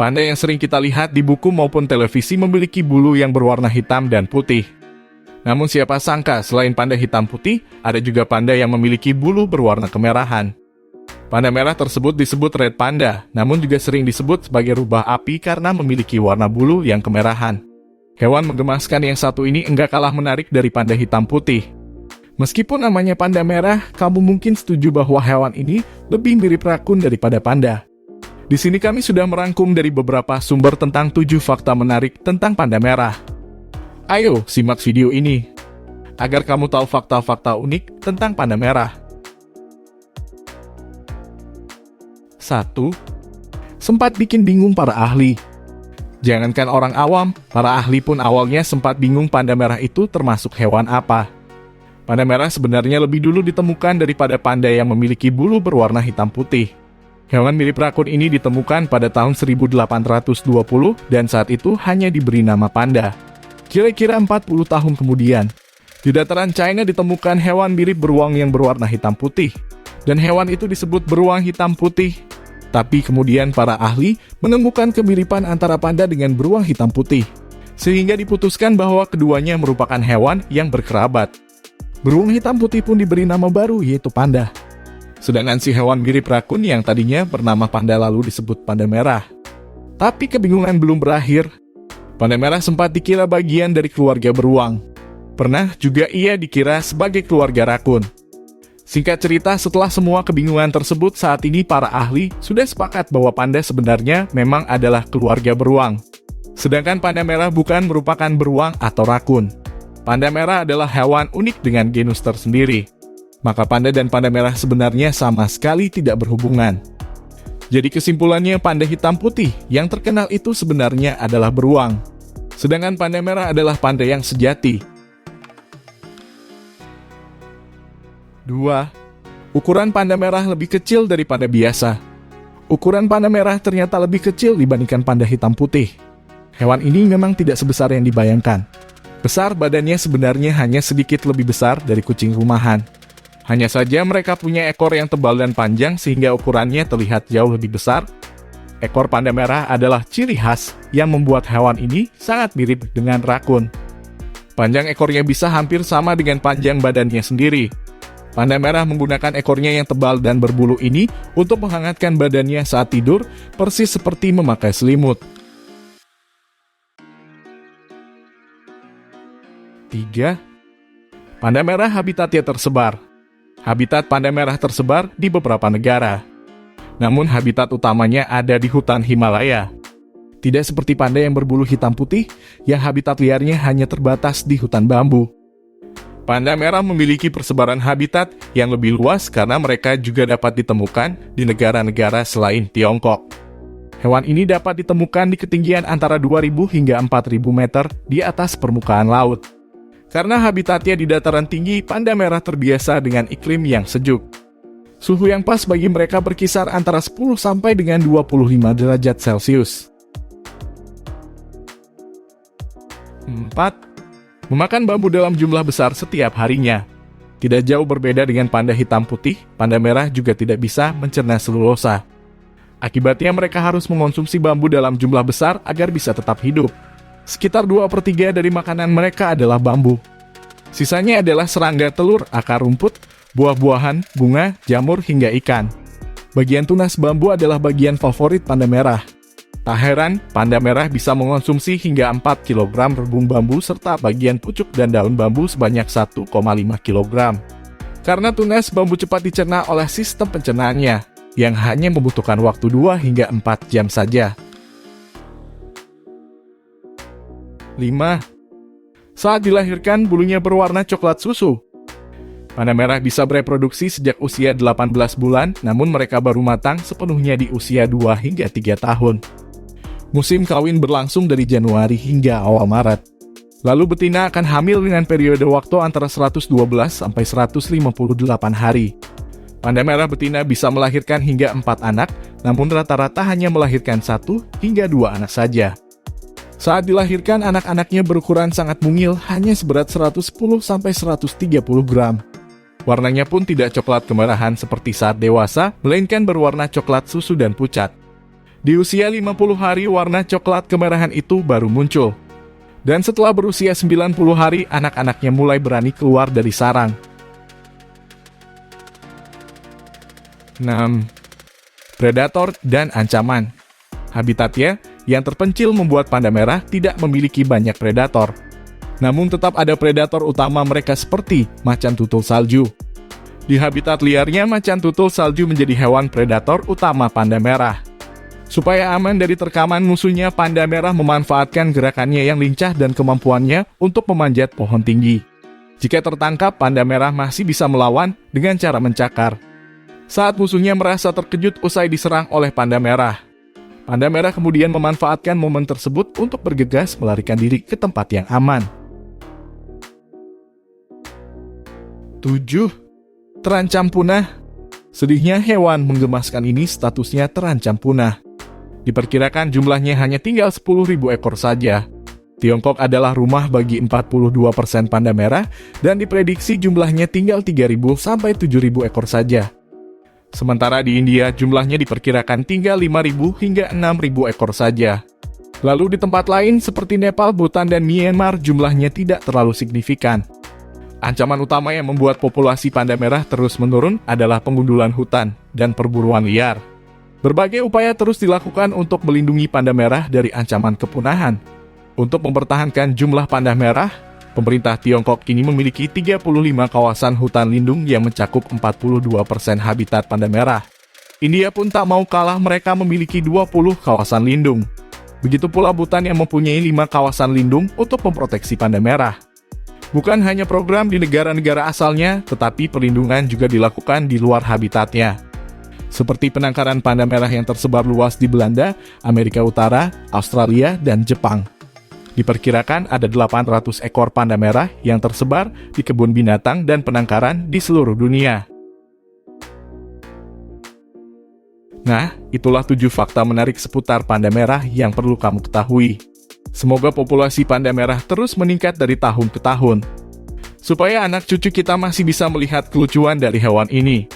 Panda yang sering kita lihat di buku maupun televisi memiliki bulu yang berwarna hitam dan putih. Namun siapa sangka selain panda hitam putih, ada juga panda yang memiliki bulu berwarna kemerahan. Panda merah tersebut disebut red panda, namun juga sering disebut sebagai rubah api karena memiliki warna bulu yang kemerahan. Hewan menggemaskan yang satu ini enggak kalah menarik dari panda hitam putih. Meskipun namanya panda merah, kamu mungkin setuju bahwa hewan ini lebih mirip rakun daripada panda. Di sini kami sudah merangkum dari beberapa sumber tentang 7 fakta menarik tentang panda merah. Ayo, simak video ini agar kamu tahu fakta-fakta unik tentang panda merah. 1. Sempat bikin bingung para ahli. Jangankan orang awam, para ahli pun awalnya sempat bingung panda merah itu termasuk hewan apa. Panda merah sebenarnya lebih dulu ditemukan daripada panda yang memiliki bulu berwarna hitam putih. Hewan mirip rakun ini ditemukan pada tahun 1820 dan saat itu hanya diberi nama panda. Kira-kira 40 tahun kemudian, di dataran China ditemukan hewan mirip beruang yang berwarna hitam putih. Dan hewan itu disebut beruang hitam putih. Tapi kemudian para ahli menemukan kemiripan antara panda dengan beruang hitam putih. Sehingga diputuskan bahwa keduanya merupakan hewan yang berkerabat. Beruang hitam putih pun diberi nama baru yaitu panda. Sedangkan si hewan mirip rakun yang tadinya bernama panda lalu disebut panda merah. Tapi kebingungan belum berakhir. Panda merah sempat dikira bagian dari keluarga beruang. Pernah juga ia dikira sebagai keluarga rakun. Singkat cerita, setelah semua kebingungan tersebut, saat ini para ahli sudah sepakat bahwa panda sebenarnya memang adalah keluarga beruang. Sedangkan panda merah bukan merupakan beruang atau rakun. Panda merah adalah hewan unik dengan genus tersendiri. Maka panda dan panda merah sebenarnya sama sekali tidak berhubungan. Jadi kesimpulannya panda hitam putih yang terkenal itu sebenarnya adalah beruang. Sedangkan panda merah adalah panda yang sejati. 2. Ukuran panda merah lebih kecil dari panda biasa. Ukuran panda merah ternyata lebih kecil dibandingkan panda hitam putih. Hewan ini memang tidak sebesar yang dibayangkan. Besar badannya sebenarnya hanya sedikit lebih besar dari kucing rumahan. Hanya saja mereka punya ekor yang tebal dan panjang sehingga ukurannya terlihat jauh lebih besar. Ekor panda merah adalah ciri khas yang membuat hewan ini sangat mirip dengan rakun. Panjang ekornya bisa hampir sama dengan panjang badannya sendiri. Panda merah menggunakan ekornya yang tebal dan berbulu ini untuk menghangatkan badannya saat tidur, persis seperti memakai selimut. 3. Panda merah habitatnya tersebar. Habitat panda merah tersebar di beberapa negara. Namun habitat utamanya ada di hutan Himalaya. Tidak seperti panda yang berbulu hitam putih, yang habitat liarnya hanya terbatas di hutan bambu. Panda merah memiliki persebaran habitat yang lebih luas karena mereka juga dapat ditemukan di negara-negara selain Tiongkok. Hewan ini dapat ditemukan di ketinggian antara 2.000 hingga 4.000 meter di atas permukaan laut. Karena habitatnya di dataran tinggi, panda merah terbiasa dengan iklim yang sejuk. Suhu yang pas bagi mereka berkisar antara 10 sampai dengan 25 derajat Celcius. 4. Memakan bambu dalam jumlah besar setiap harinya. Tidak jauh berbeda dengan panda hitam putih, panda merah juga tidak bisa mencerna selulosa. Akibatnya mereka harus mengonsumsi bambu dalam jumlah besar agar bisa tetap hidup. Sekitar 2/3 dari makanan mereka adalah bambu. Sisanya adalah serangga, telur, akar rumput, buah-buahan, bunga, jamur, hingga ikan. Bagian tunas bambu adalah bagian favorit panda merah. Tak heran, panda merah bisa mengonsumsi hingga 4 kg rebung bambu serta bagian pucuk dan daun bambu sebanyak 1,5 kg. Karena tunas bambu cepat dicerna oleh sistem pencernaannya, yang hanya membutuhkan waktu 2 hingga 4 jam saja. 5. Saat dilahirkan, bulunya berwarna coklat susu. Panda merah bisa bereproduksi sejak usia 18 bulan, namun mereka baru matang sepenuhnya di usia 2 hingga 3 tahun. Musim kawin berlangsung dari Januari hingga awal Maret. Lalu betina akan hamil dengan periode waktu antara 112 sampai 158 hari. Panda merah betina bisa melahirkan hingga 4 anak, namun rata-rata hanya melahirkan 1 hingga 2 anak saja. Saat dilahirkan, anak-anaknya berukuran sangat mungil, hanya seberat 110 sampai 130 gram. Warnanya pun tidak coklat kemerahan seperti saat dewasa, melainkan berwarna coklat susu dan pucat. Di usia 50 hari, warna coklat kemerahan itu baru muncul. Dan setelah berusia 90 hari, anak-anaknya mulai berani keluar dari sarang. 6. Predator dan ancaman. Habitatnya yang terpencil membuat panda merah tidak memiliki banyak predator. Namun tetap ada predator utama mereka seperti macan tutul salju. Di habitat liarnya, macan tutul salju menjadi hewan predator utama panda merah. Supaya aman dari terkaman musuhnya, panda merah memanfaatkan gerakannya yang lincah dan kemampuannya untuk memanjat pohon tinggi. Jika tertangkap, panda merah masih bisa melawan dengan cara mencakar. Saat musuhnya merasa terkejut usai diserang oleh panda merah, panda merah kemudian memanfaatkan momen tersebut untuk bergegas melarikan diri ke tempat yang aman. 7. Terancam punah. Sedihnya, hewan menggemaskan ini statusnya terancam punah. Diperkirakan jumlahnya hanya tinggal 10.000 ekor saja. Tiongkok adalah rumah bagi 42% panda merah dan diprediksi jumlahnya tinggal 3.000 sampai 7.000 ekor saja. Sementara di India jumlahnya diperkirakan tinggal 5.000 hingga 6.000 ekor saja. Lalu di tempat lain seperti Nepal, Bhutan, dan Myanmar jumlahnya tidak terlalu signifikan. Ancaman utama yang membuat populasi panda merah terus menurun adalah pengundulan hutan dan perburuan liar. Berbagai upaya terus dilakukan untuk melindungi panda merah dari ancaman kepunahan. Untuk mempertahankan jumlah panda merah, pemerintah Tiongkok kini memiliki 35 kawasan hutan lindung yang mencakup 42% habitat panda merah. India pun tak mau kalah, mereka memiliki 20 kawasan lindung. Begitu pula Bhutan yang mempunyai 5 kawasan lindung untuk memproteksi panda merah. Bukan hanya program di negara-negara asalnya, tetapi perlindungan juga dilakukan di luar habitatnya. Seperti penangkaran panda merah yang tersebar luas di Belanda, Amerika Utara, Australia, dan Jepang. Diperkirakan ada 800 ekor panda merah yang tersebar di kebun binatang dan penangkaran di seluruh dunia. Nah, itulah 7 fakta menarik seputar panda merah yang perlu kamu ketahui. Semoga populasi panda merah terus meningkat dari tahun ke tahun, supaya anak cucu kita masih bisa melihat kelucuan dari hewan ini.